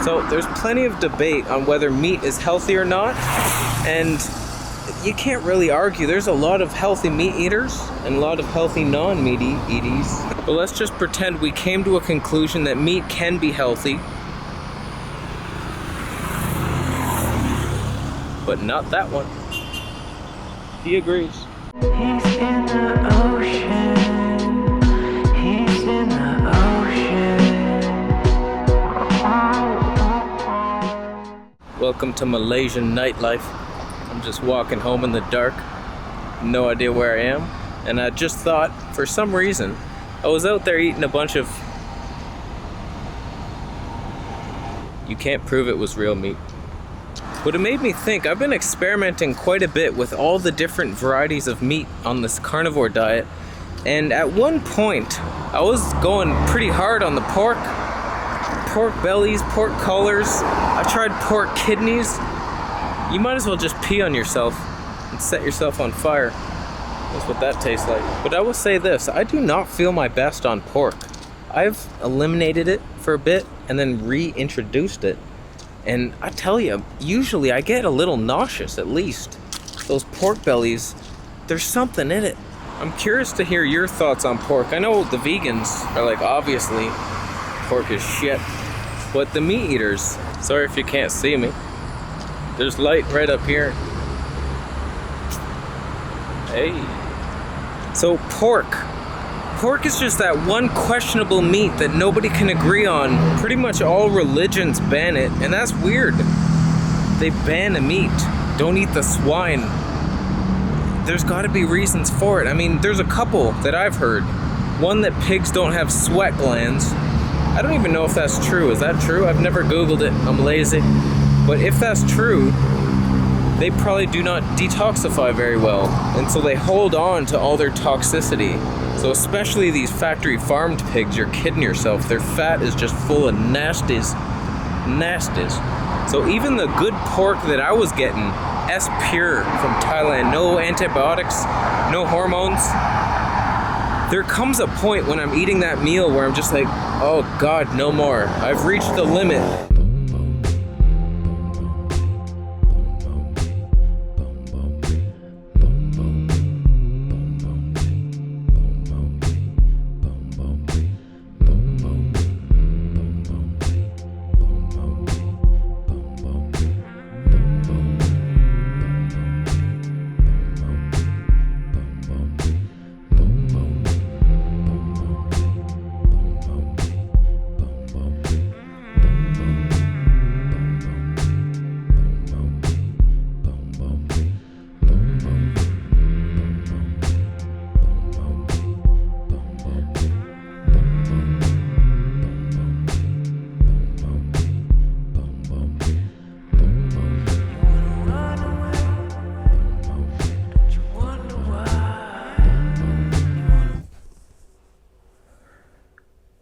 So there's plenty of debate on whether meat is healthy or not, and you can't really argue. There's a lot of healthy meat eaters and a lot of healthy non-meat eaties. But let's just pretend we came to a conclusion that meat can be healthy, but not that one. He agrees. He's in the ocean. He's in the ocean. Welcome to Malaysian nightlife. I'm just walking home in the dark. No idea where I am. And I just thought, for some reason, I was out there eating a bunch of... You can't prove it was real meat. But it made me think, I've been experimenting quite a bit with all the different varieties of meat on this carnivore diet. And at one point, I was going pretty hard on the pork bellies, pork collars. I tried pork kidneys. You might as well just pee on yourself and set yourself on fire. That's what that tastes like. But I will say this, I do not feel my best on pork. I've eliminated it for a bit and then reintroduced it. And I tell you, usually I get a little nauseous at least. Those pork bellies, there's something in it. I'm curious to hear your thoughts on pork. I know the vegans are like, obviously, pork is shit. But the meat eaters, sorry if you can't see me. There's light right up here. Hey. So pork. Pork is just that one questionable meat that nobody can agree on. Pretty much all religions ban it, and that's weird. They ban a meat. Don't eat the swine. There's gotta be reasons for it. I mean, there's a couple that I've heard. One, that pigs don't have sweat glands. I don't even know if that's true. Is that true? I've never Googled it. I'm lazy. But if that's true, they probably do not detoxify very well. And so they hold on to all their toxicity. So especially these factory farmed pigs, you're kidding yourself. Their fat is just full of nasties. So even the good pork that I was getting, S pure from Thailand, no antibiotics, no hormones. There comes a point when I'm eating that meal where I'm just like, oh God, no more. I've reached the limit.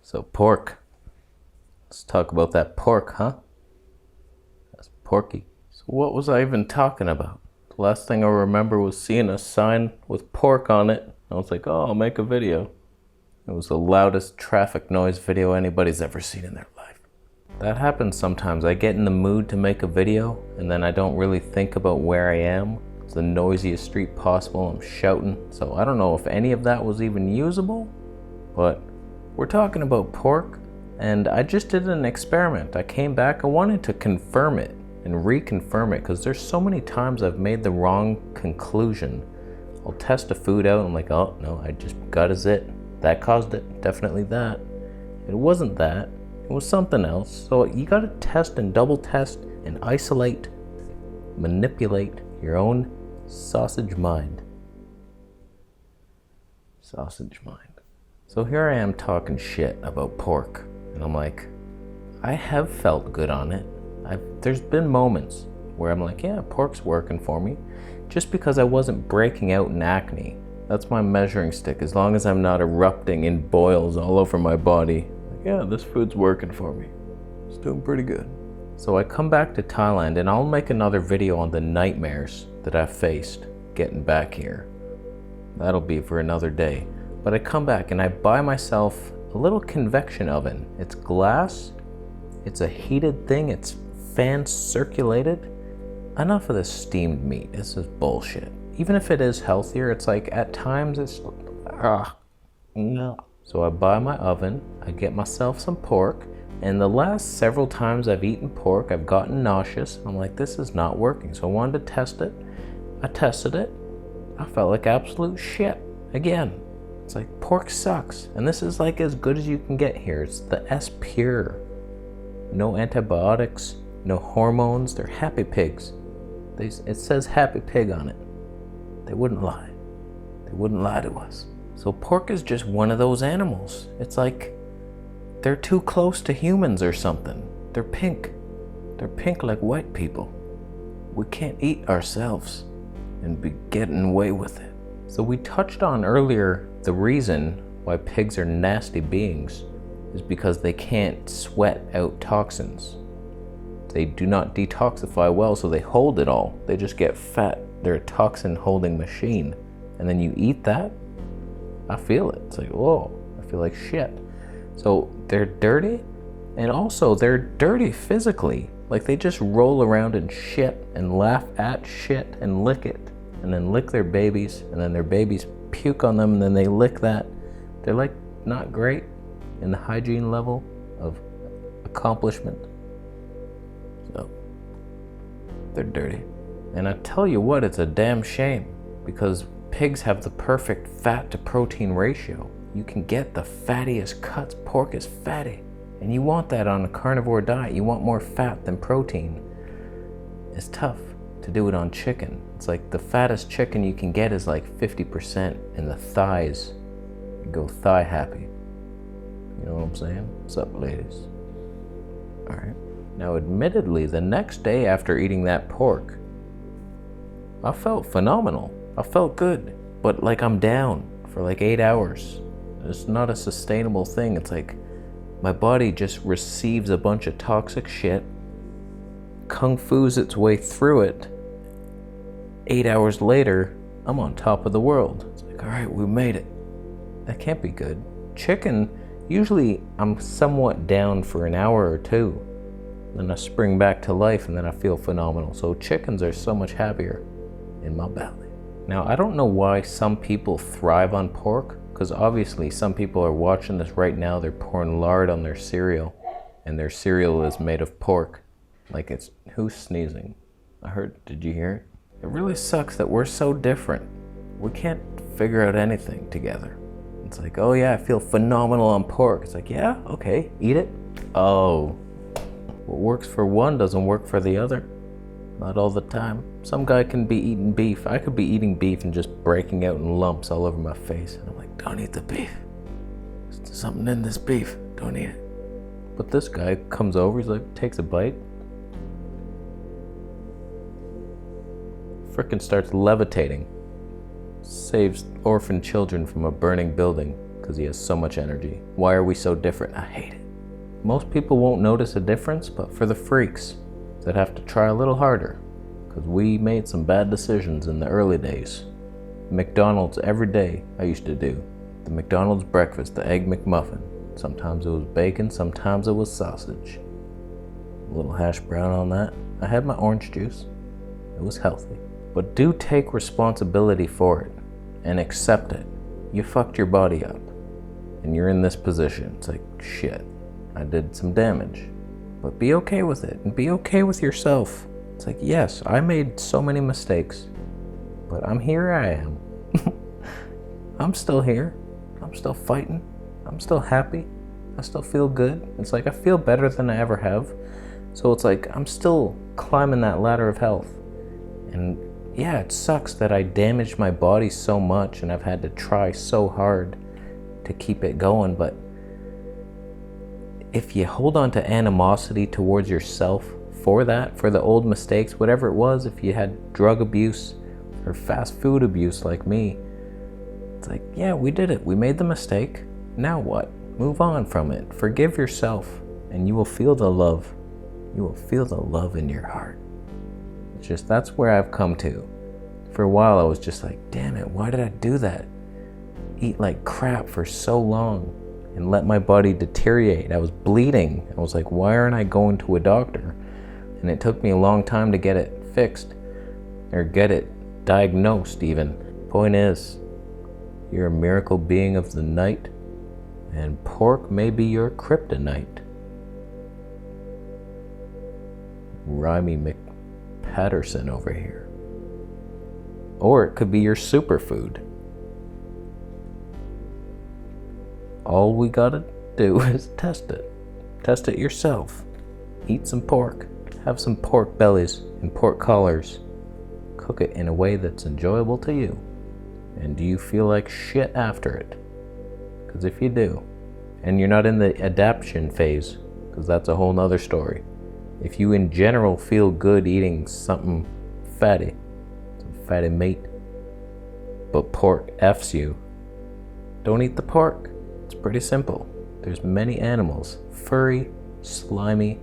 So pork. Let's talk about that pork, huh? That's porky. So what was I even talking about? The last thing I remember was seeing a sign with pork on it. I was like, oh, I'll make a video. It was the loudest traffic noise video anybody's ever seen in their life. That happens sometimes. I get in the mood to make a video and then I don't really think about where I am. It's the noisiest street possible. I'm shouting. So I don't know if any of that was even usable, but we're talking about pork, and I just did an experiment. I came back, I wanted to confirm it and reconfirm it because there's so many times I've made the wrong conclusion. I'll test a food out and I'm like, oh no, I just got a zit. That caused it, definitely that. It wasn't that, it was something else. So you gotta test and double test and isolate, manipulate your own sausage mind. Sausage mind. So here I am talking shit about pork, and I'm like, I have felt good on it. There's been moments where I'm like, yeah, pork's working for me, just because I wasn't breaking out in acne. That's my measuring stick, as long as I'm not erupting in boils all over my body. Like, yeah, this food's working for me. It's doing pretty good. So I come back to Thailand, and I'll make another video on the nightmares that I've faced getting back here. That'll be for another day. But I come back and I buy myself a little convection oven. It's glass It's a heated thing. It's fan circulated. Enough of this steamed meat. This is bullshit. Even if it is healthier, it's like at times it's no. So I buy my oven, I get myself some pork, and the last several times I've eaten pork, I've gotten nauseous. I'm like, this is not working. So I wanted to test it. I tested it. I felt like absolute shit. Again, it's like pork sucks. And this is like as good as you can get here. It's the S pure. No antibiotics, no hormones. They're happy pigs. It says happy pig on it. They wouldn't lie. They wouldn't lie to us. So pork is just one of those animals. It's like they're too close to humans or something. They're pink. They're pink like white people. We can't eat ourselves and be getting away with it. So we touched on earlier the reason why pigs are nasty beings is because they can't sweat out toxins. They do not detoxify well, so they hold it all. They just get fat. They're a toxin holding machine. And then you eat that, I feel it. It's like, whoa, I feel like shit. So they're dirty, and also they're dirty physically. Like they just roll around in shit and laugh at shit and lick it, and then lick their babies, and then their babies puke on them, and then they lick that. They're like not great in the hygiene level of accomplishment. So they're dirty. And I tell you what, it's a damn shame, because pigs have the perfect fat to protein ratio. You can get the fattiest cuts. Pork is fatty, and you want that on a carnivore diet. You want more fat than protein. It's tough to do it on chicken. It's like the fattest chicken you can get is like 50%, and the thighs, you go thigh happy. You know what I'm saying? What's up, ladies? All right. Now, admittedly, the next day after eating that pork, I felt phenomenal. I felt good, but like I'm down for like 8 hours. It's not a sustainable thing. It's like my body just receives a bunch of toxic shit, kung fu's its way through it. 8 hours later, I'm on top of the world. It's like, all right, we made it. That can't be good. Chicken, usually I'm somewhat down for an hour or two. Then I spring back to life, and then I feel phenomenal. So chickens are so much happier in my belly. Now, I don't know why some people thrive on pork, because obviously some people are watching this right now, they're pouring lard on their cereal, and their cereal is made of pork. Like it's, who's sneezing? I heard, did you hear it? It really sucks that we're so different. We can't figure out anything together. It's like, oh yeah, I feel phenomenal on pork. It's like, yeah, okay, eat it. Oh, what works for one doesn't work for the other. Not all the time. Some guy can be eating beef. I could be eating beef and just breaking out in lumps all over my face. And I'm like, don't eat the beef. There's something in this beef. Don't eat it. But this guy comes over, he's like, takes a bite. Frickin' starts levitating. Saves orphan children from a burning building because he has so much energy. Why are we so different? I hate it. Most people won't notice a difference, but for the freaks that have to try a little harder, because we made some bad decisions in the early days. McDonald's every day I used to do. The McDonald's breakfast, the Egg McMuffin. Sometimes it was bacon, sometimes it was sausage. A little hash brown on that. I had my orange juice. It was healthy. But do take responsibility for it and accept it. You fucked your body up and you're in this position. It's like, shit, I did some damage. But be okay with it, and be okay with yourself. It's like, yes, I made so many mistakes, but I'm here, I am. I'm still here. I'm still fighting. I'm still happy. I still feel good. It's like I feel better than I ever have. So it's like I'm still climbing that ladder of health. And yeah, it sucks that I damaged my body so much and I've had to try so hard to keep it going, but if you hold on to animosity towards yourself for that, for the old mistakes, whatever it was, if you had drug abuse or fast food abuse like me, it's like, yeah, we did it. We made the mistake. Now what? Move on from it. Forgive yourself, and you will feel the love. You will feel the love in your heart. It's just, that's where I've come to. For a while, I was just like, damn it, why did I do that? Eat like crap for so long. and let my body deteriorate. I was bleeding. I was like, why aren't I going to a doctor? And it took me a long time to get it fixed, or get it diagnosed even. Point is, you're a miracle being of the night, and pork may be your kryptonite. Rhymy McPatterson over here. Or it could be your superfood. All we gotta do is test it. Test it yourself. Eat some pork. Have some pork bellies and pork collars. Cook it in a way that's enjoyable to you. And do you feel like shit after it? Because if you do, and you're not in the adaptation phase, because that's a whole nother story. If you in general feel good eating something fatty, some fatty meat, but pork F's you, don't eat the pork. It's pretty simple. There's many animals, furry, slimy,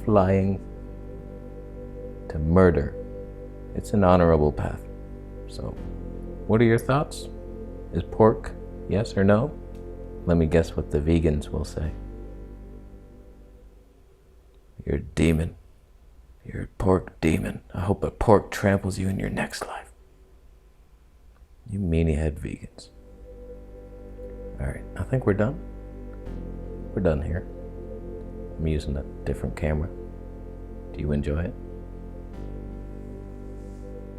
flying to murder. It's an honorable path. So, what are your thoughts? Is pork yes or no? Let me guess what the vegans will say. You're a demon. You're a pork demon. I hope a pork tramples you in your next life. You meanie head vegans. Alright, I think we're done. We're done here. I'm using a different camera. Do you enjoy it?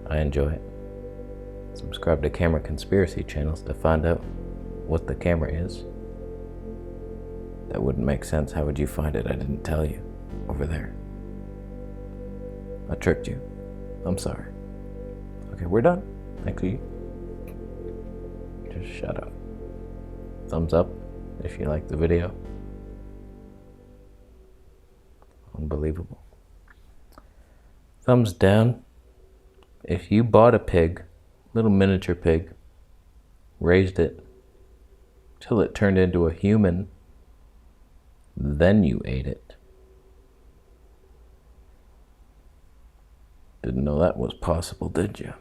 I enjoy it. Subscribe to Camera Conspiracy channels to find out what the camera is. That wouldn't make sense. How would you find it? I didn't tell you. Over there. I tricked you. I'm sorry. Okay, we're done. Thank you. Just shut up. Thumbs up if you like the video. Unbelievable. Thumbs down if you bought a pig, little miniature pig, raised it till it turned into a human, then you ate it. Didn't know that was possible, did you?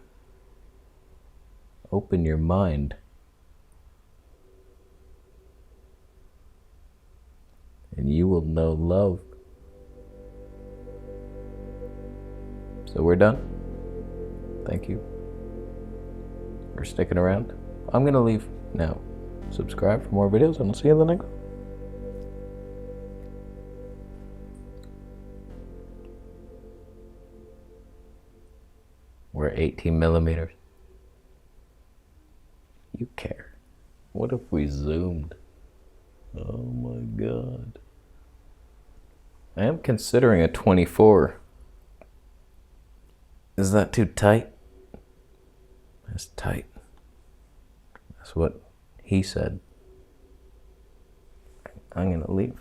Open your mind. And you will know love. So we're done. Thank you for sticking around. I'm gonna leave now. Subscribe for more videos and I'll see you in the next one. We're 18 millimeters. You care. What if we zoomed? Oh my God. I am considering a 24. Is that too tight? That's tight. That's what he said. I'm gonna leave.